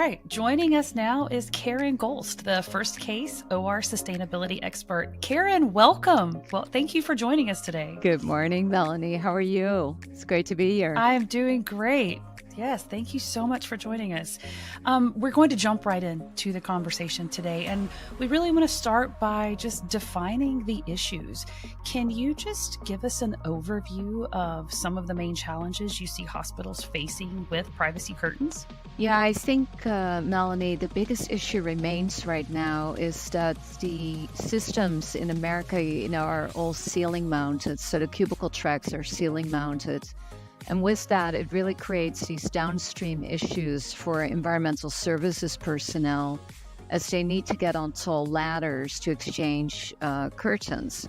right. Joining us now is Karen Goelst, the first case OR sustainability expert. Karen, welcome. Well, thank you for joining us today. Good morning, Melanie. How are you? It's great to be here. I'm doing great. Yes, thank you so much for joining us. We're going to jump right into the conversation today, and we really want to start by just defining the issues. Can you just give us an overview of some of the main challenges you see hospitals facing with privacy curtains? Yeah, I think, Melanie, the biggest issue remains right now is that the systems in America, are all ceiling mounted. So the cubicle tracks are ceiling mounted. And with that, it really creates these downstream issues for environmental services personnel as they need to get on tall ladders to exchange curtains.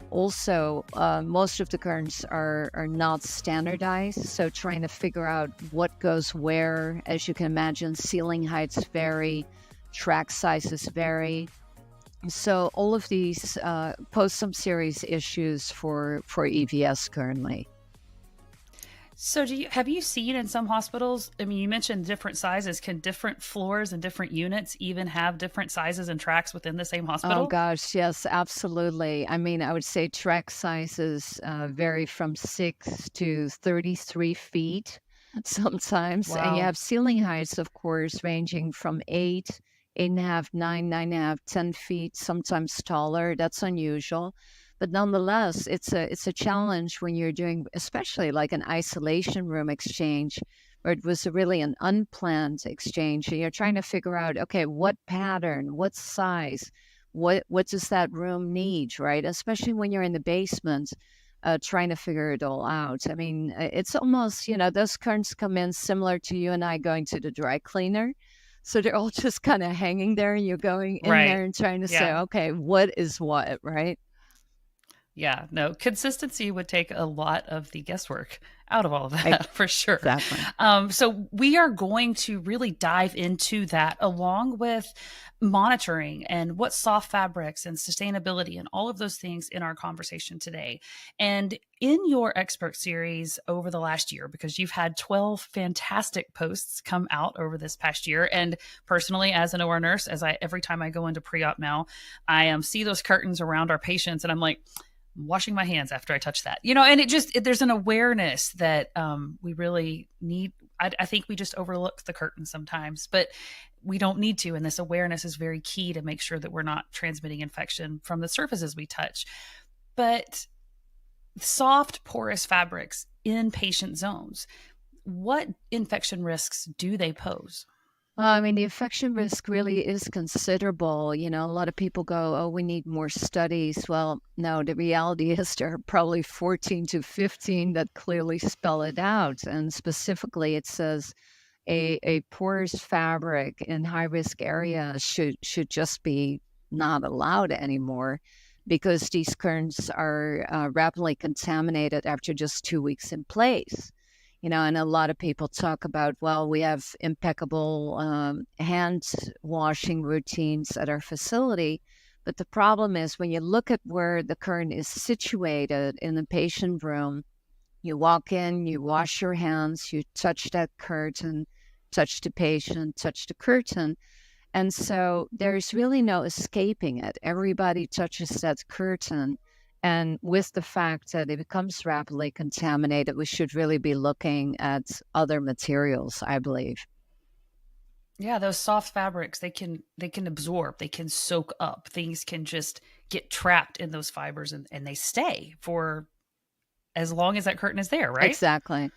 Also, most of the curtains are not standardized, so trying to figure out what goes where. As you can imagine, ceiling heights vary, track sizes vary. So all of these pose some serious issues for EVS currently. So have you seen in some hospitals, I mean, you mentioned different sizes. Can different floors and different units even have different sizes and tracks within the same hospital? Oh gosh, yes, absolutely. I mean, I would say track sizes vary from 6 to 33 feet sometimes. And you Wow. have ceiling heights, of course, ranging from 8.5, 9.5, 10 feet, sometimes taller. That's unusual. But nonetheless, it's a challenge when you're doing, especially like an isolation room exchange, where it was really an unplanned exchange. And you're trying to figure out, okay, what pattern, what size, what does that room need, right? Especially when you're in the basement, trying to figure it all out. I mean, it's almost, those curtains come in similar to you and I going to the dry cleaner. So they're all just kind of hanging there, and you're going in Right. there and trying to say, Yeah. okay, what is what, right? Yeah. No, consistency would take a lot of the guesswork out of all of that Ex- for sure. Exactly. So we are going to really dive into that along with monitoring and what soft fabrics and sustainability and all of those things in our conversation today. And in your expert series over the last year, because you've had 12 fantastic posts come out over this past year. And personally, as an OR nurse, every time I go into pre-op now, I see those curtains around our patients and I'm like, washing my hands after I touch that, and there's an awareness that we really need. I think we just overlook the curtain sometimes, but we don't need to. And this awareness is very key to make sure that we're not transmitting infection from the surfaces we touch. But soft, porous fabrics in patient zones, what infection risks do they pose? I mean, the infection risk really is considerable. A lot of people go, oh, we need more studies. Well, no, the reality is there are probably 14 to 15 that clearly spell it out. And specifically, it says a porous fabric in high-risk areas should just be not allowed anymore because these currents are rapidly contaminated after just 2 weeks in place. And a lot of people talk about, well, we have impeccable hand washing routines at our facility. But the problem is when you look at where the curtain is situated in the patient room, you walk in, you wash your hands, you touch that curtain, touch the patient, touch the curtain. And so there's really no escaping it. Everybody touches that curtain. And with the fact that it becomes rapidly contaminated, we should really be looking at other materials, I believe. Yeah, those soft fabrics, they can absorb, they can soak up. Things can just get trapped in those fibers and they stay for as long as that curtain is there, right? Exactly.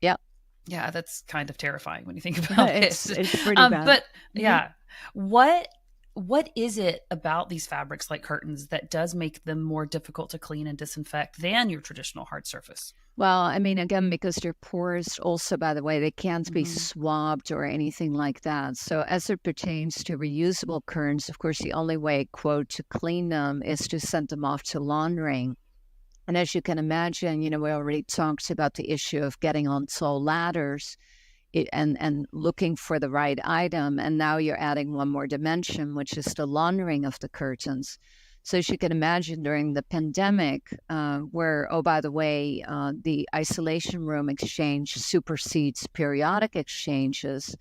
Yep. Yeah, that's kind of terrifying when you think about It's it. it's pretty bad. But Mhm. yeah, what is it about these fabrics like curtains that does make them more difficult to clean and disinfect than your traditional hard surface? Well, I mean, again, because they're porous, also, by the way, they can't be Hmm. swabbed or anything like that. So, as it pertains to reusable curtains, of course, the only way, quote, to clean them is to send them off to laundering. And as you can imagine, we already talked about the issue of getting on tall ladders and looking for the right item. And now you're adding one more dimension, which is the laundering of the curtains. So as you can imagine, during the pandemic, where, oh, by the way, the isolation room exchange supersedes periodic exchanges,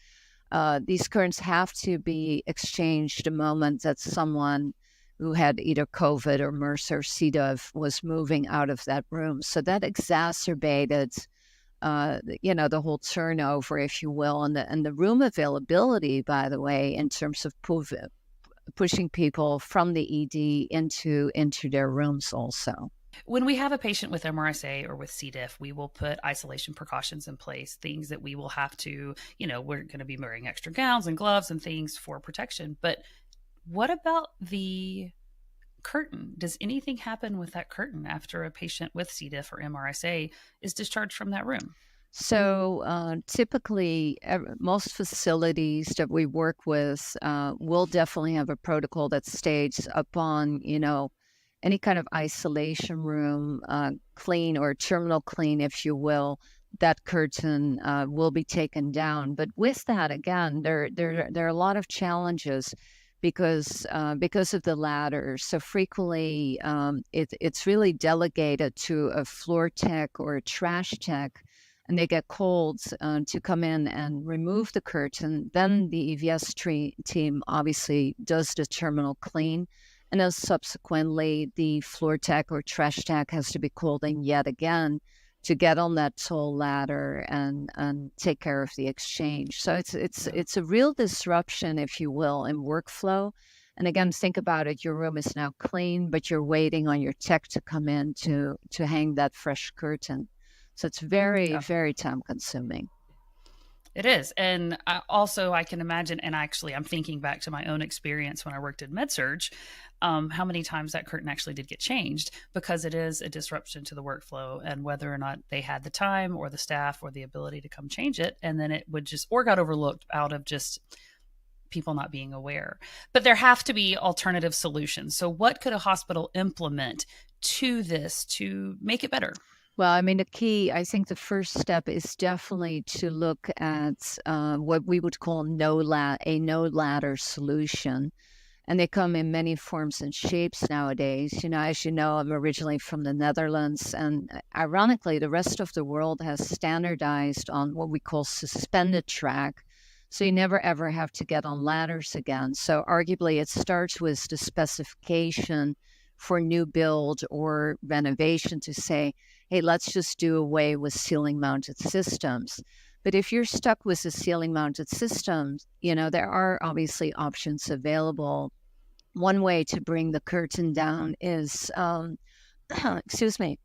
These curtains have to be exchanged the moment that someone who had either COVID or MERS or C. diff was moving out of that room. So that exacerbated, the whole turnover, if you will, and the room availability, by the way, in terms of pushing people from the ED into their rooms also. When we have a patient with MRSA or with C. diff, we will put isolation precautions in place, things that we will have to, we're going to be wearing extra gowns and gloves and things for protection. But what about the curtain? Does anything happen with that curtain after a patient with C. diff or MRSA is discharged from that room? So typically, most facilities that we work with will definitely have a protocol that states upon, any kind of isolation room, clean or terminal clean, if you will, that curtain will be taken down. But with that, again, there are a lot of challenges because of the ladders. So frequently, it's really delegated to a floor tech or a trash tech, and they get called to come in and remove the curtain. Then the EVS team obviously does the terminal clean. And then subsequently, the floor tech or trash tech has to be called in yet again to get on that tall ladder and take care of the exchange. So it's a real disruption, if you will, in workflow. And again, think about it: your room is now clean, but you're waiting on your tech to come in to hang that fresh curtain. So it's very, Yeah. very time consuming. It is. And I can imagine, and actually, I'm thinking back to my own experience when I worked in med-surg, how many times that curtain actually did get changed because it is a disruption to the workflow and whether or not they had the time or the staff or the ability to come change it. And then it would just, or got overlooked out of just people not being aware. But there have to be alternative solutions. So, what could a hospital implement to this to make it better? Well, I mean, I think the first step is definitely to look at what we would call a no ladder solution. And they come in many forms and shapes nowadays. As you know, I'm originally from the Netherlands. And ironically, the rest of the world has standardized on what we call suspended track. So you never ever have to get on ladders again. So arguably, it starts with the specification for new build or renovation to say, hey, let's just do away with ceiling mounted systems. But if you're stuck with the ceiling mounted systems, there are obviously options available. One way to bring the curtain down is, excuse me,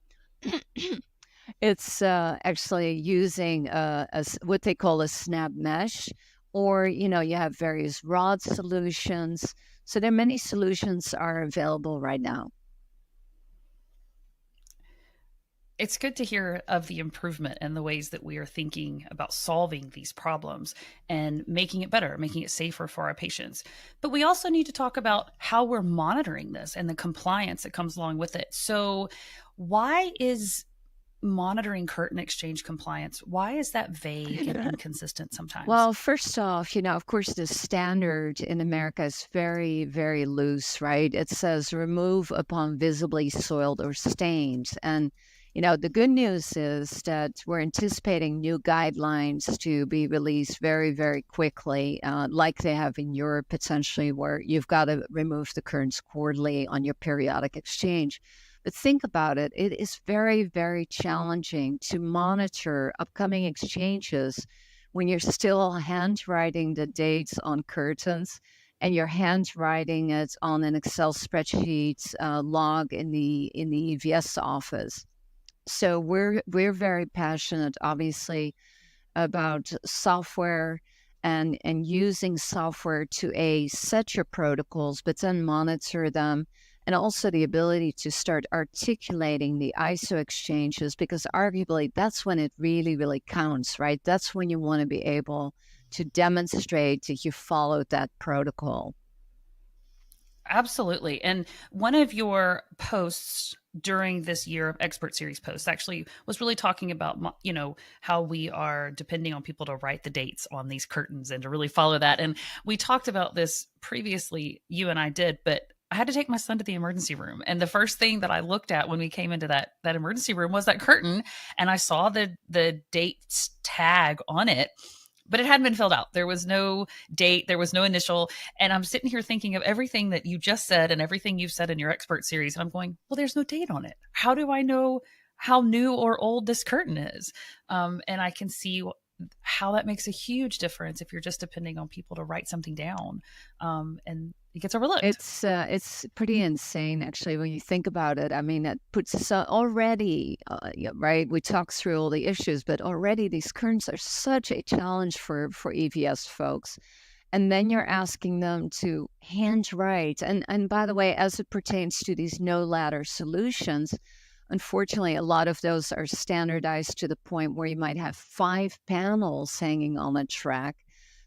it's actually using what they call a snap mesh, or, you have various rod solutions. So there are many solutions are available right now. It's good to hear of the improvement and the ways that we are thinking about solving these problems and making it better, making it safer for our patients. But we also need to talk about how we're monitoring this and the compliance that comes along with it. So, why is monitoring curtain exchange compliance, why is that vague and inconsistent sometimes? Well, first off, of course, the standard in America is very, very loose, right? It says remove upon visibly soiled or stained. And, the good news is that we're anticipating new guidelines to be released very, very quickly, like they have in Europe, potentially, where you've got to remove the curtains quarterly on your periodic exchange. But think about it, it is very, very challenging to monitor upcoming exchanges when you're still handwriting the dates on curtains and you're handwriting it on an Excel spreadsheet log in the EVS office. So we're very passionate, obviously, about software and using software to set your protocols, but then monitor them, and also the ability to start articulating the ISO exchanges, because arguably that's when it really, really counts, right? That's when you want to be able to demonstrate that you followed that protocol. Absolutely. And one of your posts during this year of expert series posts actually was really talking about, how we are depending on people to write the dates on these curtains and to really follow that. And we talked about this previously, you and I did, but I had to take my son to the emergency room. And the first thing that I looked at when we came into that emergency room was that curtain. And I saw the date tag on it. but it hadn't been filled out. There was no date, there was no initial. And I'm sitting here thinking of everything that you just said and everything you've said in your expert series. And I'm going, well, there's no date on it. How do I know how new or old this curtain is? And I can see how that makes a huge difference if you're just depending on people to write something down, and it gets overlooked. It's pretty insane, actually, when you think about it. I mean, it puts us already, yeah, right? We talked through all the issues, but already these currents are such a challenge for EVS folks. And then you're asking them to handwrite. And by the way, as it pertains to these no ladder solutions, unfortunately, a lot of those are standardized to the point where you might have 5 panels hanging on a track.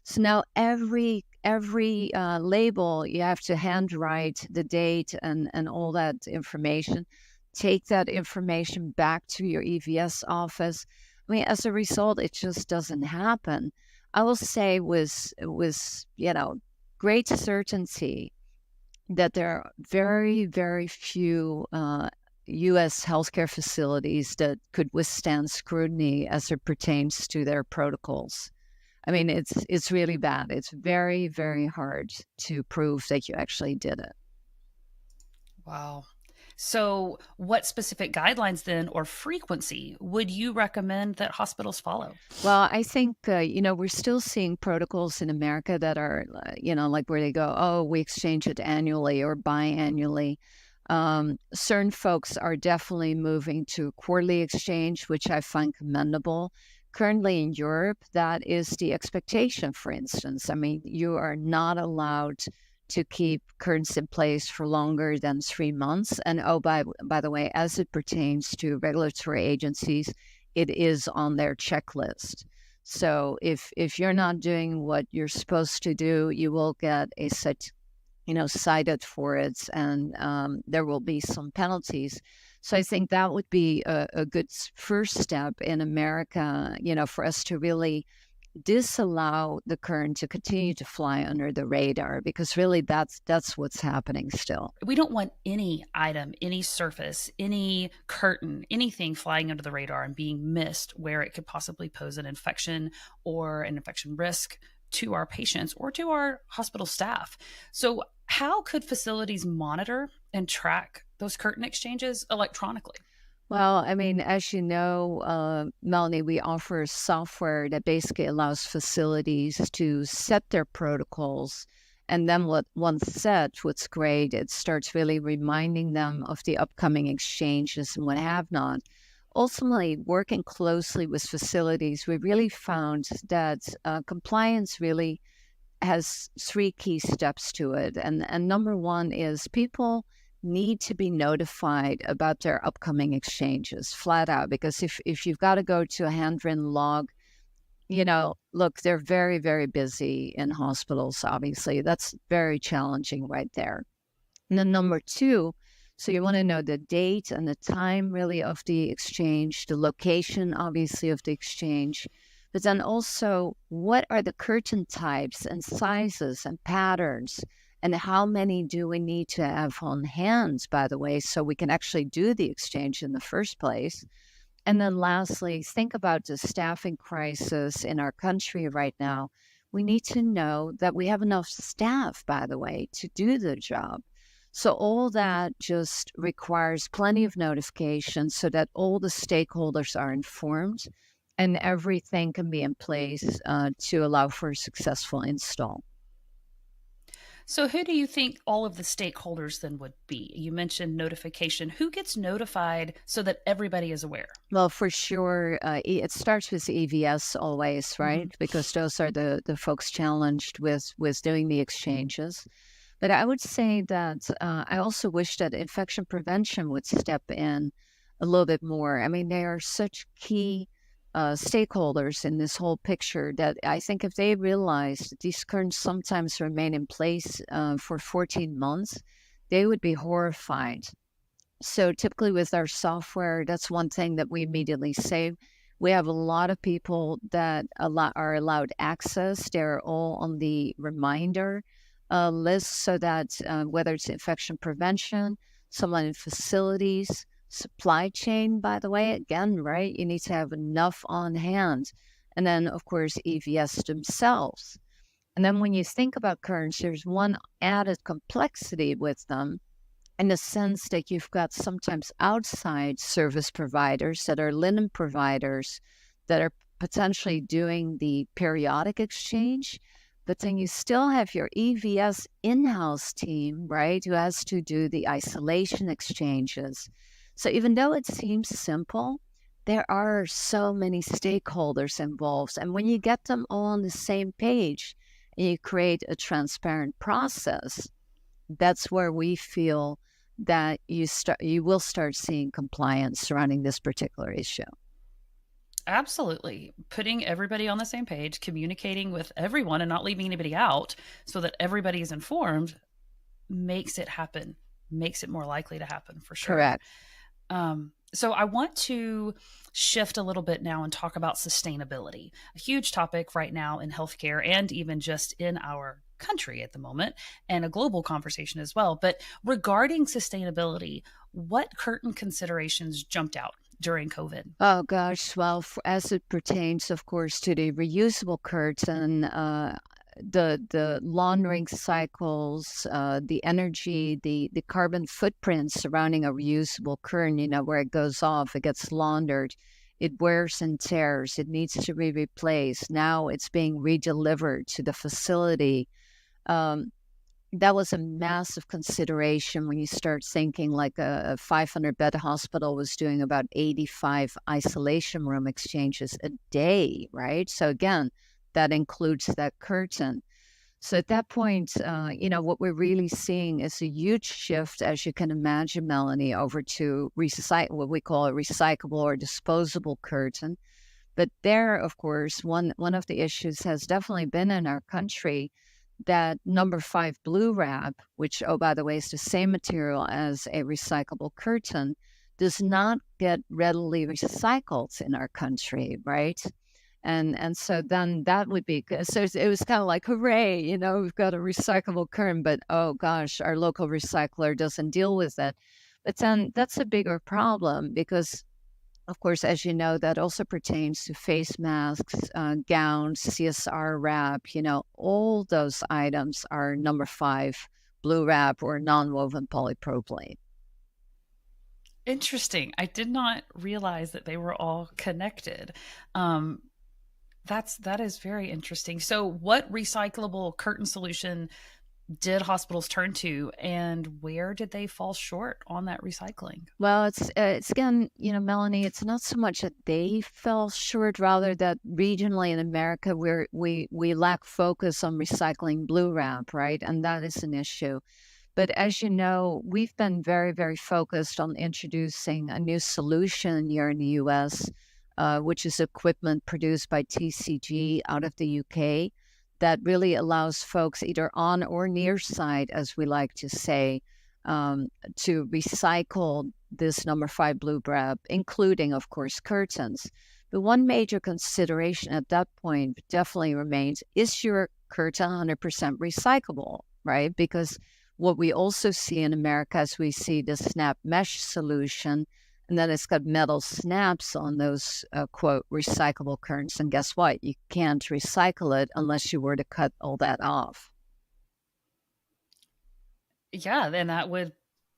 So now every label, you have to handwrite the date and all that information. Take that information back to your EVS office. I mean, as a result, it just doesn't happen. I will say with great certainty that there are very, very few U.S. healthcare facilities that could withstand scrutiny as it pertains to their protocols. I mean, it's really bad. It's very, very hard to prove that you actually did it. Wow. So, what specific guidelines then or frequency would you recommend that hospitals follow? Well, I think, we're still seeing protocols in America that are, like where they go, oh, we exchange it annually or biannually. Certain folks are definitely moving to quarterly exchange, which I find commendable. Currently in Europe, that is the expectation, for instance. I mean, you are not allowed to keep currents in place for longer than 3 months. And oh, by the way, as it pertains to regulatory agencies, it is on their checklist. So if you're not doing what you're supposed to do, you will get a set, cited for it, and there will be some penalties. So I think that would be a good first step in America, for us to really disallow the current to continue to fly under the radar, because really that's what's happening still. We don't want any item, any surface, any curtain, anything flying under the radar and being missed where it could possibly pose an infection or an infection risk to our patients or to our hospital staff. So, how could facilities monitor and track those curtain exchanges electronically? Well, I mean, as you know, Melanie, we offer software that basically allows facilities to set their protocols. And then once set, what's great, it starts really reminding them of the upcoming exchanges and what have not. Ultimately, working closely with facilities, we really found that compliance really has 3 key steps to it. And number one is people need to be notified about their upcoming exchanges flat out, because if you've got to go to a handwritten log, look, they're very, very busy in hospitals, obviously. That's very challenging right there. And then number two, so you want to know the date and the time really of the exchange, the location, obviously, of the exchange, but then also what are the curtain types and sizes and patterns, and how many do we need to have on hand, by the way, so we can actually do the exchange in the first place. And then lastly, think about the staffing crisis in our country right now. We need to know that we have enough staff, by the way, to do the job. So all that just requires plenty of notification so that all the stakeholders are informed and everything can be in place to allow for a successful install. So, who do you think all of the stakeholders then would be? You mentioned notification. Who gets notified so that everybody is aware? Well, for sure, it starts with EVS always, Mm-hmm. right? Because those are the folks challenged with doing the exchanges. But I would say that I also wish that infection prevention would step in a little bit more. I mean, they are such key stakeholders in this whole picture that I think if they realize that these currents sometimes remain in place for 14 months, they would be horrified. So typically with our software, that's one thing that we immediately say. We have a lot of people that are allowed access. They're all on the reminder list, so that whether it's infection prevention, someone in facilities, supply chain, by the way, again, right? You need to have enough on hand. and then, of course, EVS themselves. And then when you think about currents, there's one added complexity with them in the sense that you've got sometimes outside service providers that are linen providers that are potentially doing the periodic exchange. But then you still have your EVS in house team, right, who has to do the isolation exchanges. So even though it seems simple, there are so many stakeholders involved. And when you get them all on the same page and you create a transparent process, that's where we feel that you will start seeing compliance surrounding this particular issue. Absolutely. Putting everybody on the same page, communicating with everyone and not leaving anybody out so that everybody is informed makes it happen, makes it more likely to happen for sure. Correct. So I want to shift a little bit now and talk about sustainability, a huge topic right now in healthcare and even just in our country at the moment, and a global conversation as well. But regarding sustainability, what curtain considerations jumped out during COVID? Oh gosh, well, as it pertains, of course, to the reusable curtain, the laundering cycles, the energy, the carbon footprint surrounding a reusable curtain, where it goes off, it gets laundered, it wears and tears, it needs to be replaced. Now it's being redelivered to the facility. Um, that was a massive consideration when you start thinking like a 500-bed hospital was doing about 85 isolation room exchanges a day, right? So again, that includes that curtain. So at that point, what we're really seeing is a huge shift, as you can imagine, Melanie, over to what we call a recyclable or disposable curtain. But there, of course, one of the issues has definitely been in our country that number 5 blue wrap, which, oh, by the way, is the same material as a recyclable curtain, does not get readily recycled in our country, right? And so then that would be good. So it was kind of like, hooray, we've got a recyclable curtain, but oh gosh, our local recycler doesn't deal with it. But then that's a bigger problem because, of course, as you know, that also pertains to face masks, gowns, CSR wrap. All those items are number 5 blue wrap or non-woven polypropylene. Interesting. I did not realize that they were all connected. Um, that is very interesting. So, what recyclable curtain solution did hospitals turn to, and where did they fall short on that recycling? Well, it's again, Melanie, it's not so much that they fell short, rather that regionally in America we lack focus on recycling blue wrap, right? And that is an issue. But as you know, we've been very, very focused on introducing a new solution here in the US, which is equipment produced by TCG out of the UK that really allows folks either on or near site, as we like to say, to recycle this number 5 blue wrap, including, of course, curtains. The one major consideration at that point definitely remains, is your curtain 100% recyclable, right? Because what we also see in America is we see the snap mesh solution, and then it's got metal snaps on those, quote, recyclable curtains. And guess what? You can't recycle it unless you were to cut all that off. Yeah, then that would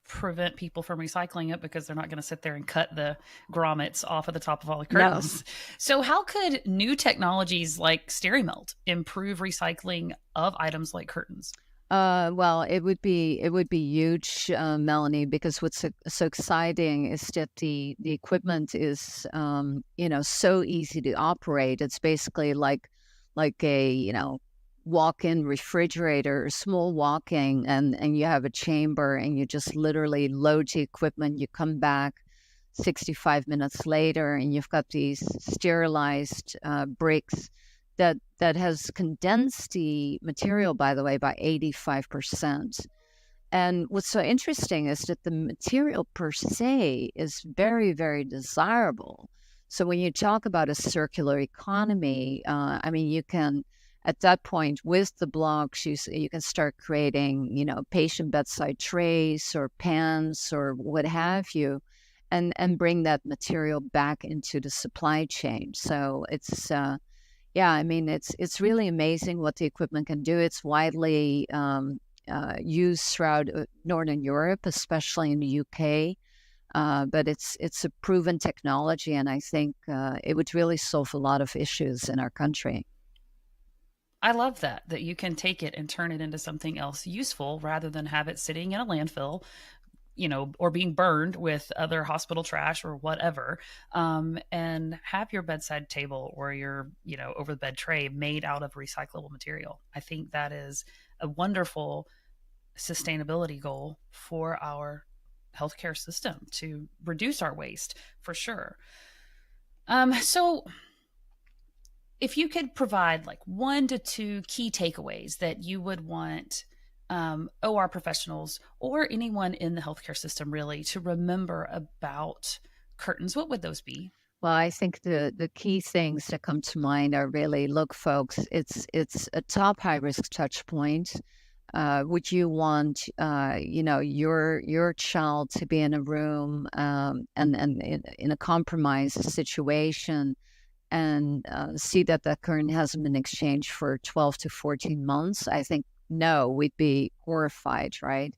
prevent people from recycling it because they're not going to sit there and cut the grommets off of the top of all the No. curtains. So, how could new technologies like Sterimelt improve recycling of items like curtains? Well, it would be huge, Melanie, because what's so exciting is that the equipment is so easy to operate. It's basically like a walk-in refrigerator, small walk-in, and you have a chamber, and you just literally load the equipment. You come back 65 minutes later, and you've got these sterilized bricks that has condensed the material, by the way, by 85%. And what's so interesting is that the material per se is very, very desirable. So when you talk about a circular economy, I mean, you can, at that point, with the blocks, you can start creating, patient bedside trays or pans or what have you, and bring that material back into the supply chain. So Yeah, I mean, it's really amazing what the equipment can do. It's widely used throughout Northern Europe, especially in the UK. But it's a proven technology, and I think it would really solve a lot of issues in our country. I love that you can take it and turn it into something else useful rather than have it sitting in a landfill, or being burned with other hospital trash or whatever, and have your bedside table or your, over the bed tray made out of recyclable material. I think that is a wonderful sustainability goal for our healthcare system to reduce our waste for sure. So if you could provide like 1 to 2 key takeaways that you would want OR professionals or anyone in the healthcare system really to remember about curtains, what would those be? Well, I think the key things that come to mind are really, look, folks, it's a top high risk touch point. Would you want, your child to be in a room and in a compromised situation and see that the current hasn't been exchanged for 12 to 14 months? I think no, we'd be horrified, right?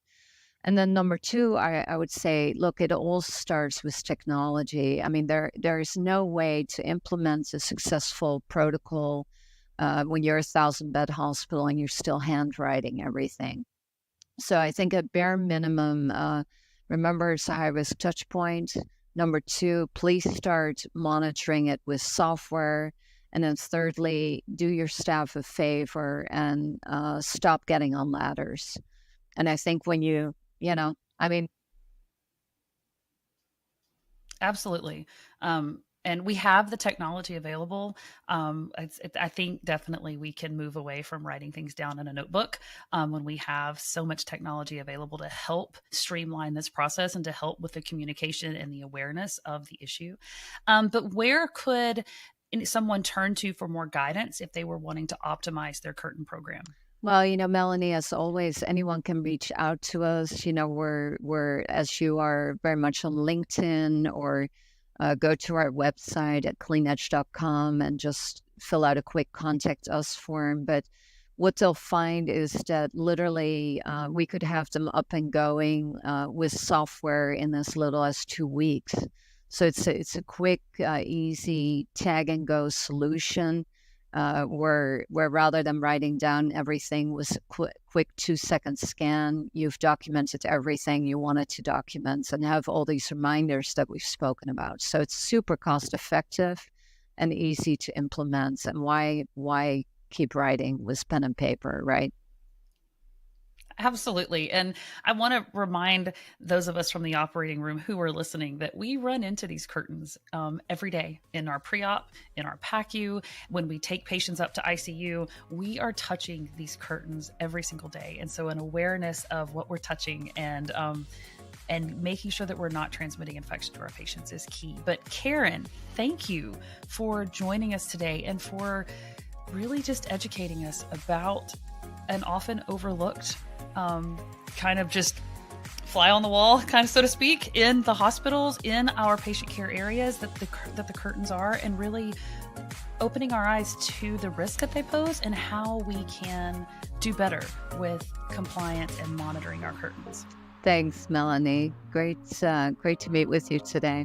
And then number two, I would say, look, it all starts with technology. I mean, there is no way to implement a successful protocol when you're a 1,000-bed hospital and you're still handwriting everything. So I think at bare minimum, remember it's a high risk touch point. Number two, please start monitoring it with software. And then thirdly, do your staff a favor and stop getting on ladders. And I think when I mean, Absolutely. And we have the technology available. I think definitely we can move away from writing things down in a notebook when we have so much technology available to help streamline this process and to help with the communication and the awareness of the issue. But where could someone turn to for more guidance if they were wanting to optimize their curtain program? well, Melanie, as always, anyone can reach out to us. We're as you are very much on LinkedIn, or go to our website at kleenedge.com and just fill out a quick contact us form. But what they'll find is that literally we could have them up and going with software in as little as 2 weeks. So it's a quick, easy tag and go solution where rather than writing down everything with a quick 2-second scan, you've documented everything you wanted to document and have all these reminders that we've spoken about. So it's super cost effective and easy to implement. And why keep writing with pen and paper, right? Absolutely. And I want to remind those of us from the operating room who are listening that we run into these curtains every day in our pre op, in our PACU. When we take patients up to ICU, we are touching these curtains every single day. And so, an awareness of what we're touching and making sure that we're not transmitting infection to our patients is key. But Karen, thank you for joining us today and for really just educating us about an often overlooked kind of just fly on the wall, kind of so to speak, in the hospitals, in our patient care areas that the curtains are, and really opening our eyes to the risk that they pose and how we can do better with compliance and monitoring our curtains. Thanks, Melanie. Great to meet with you today.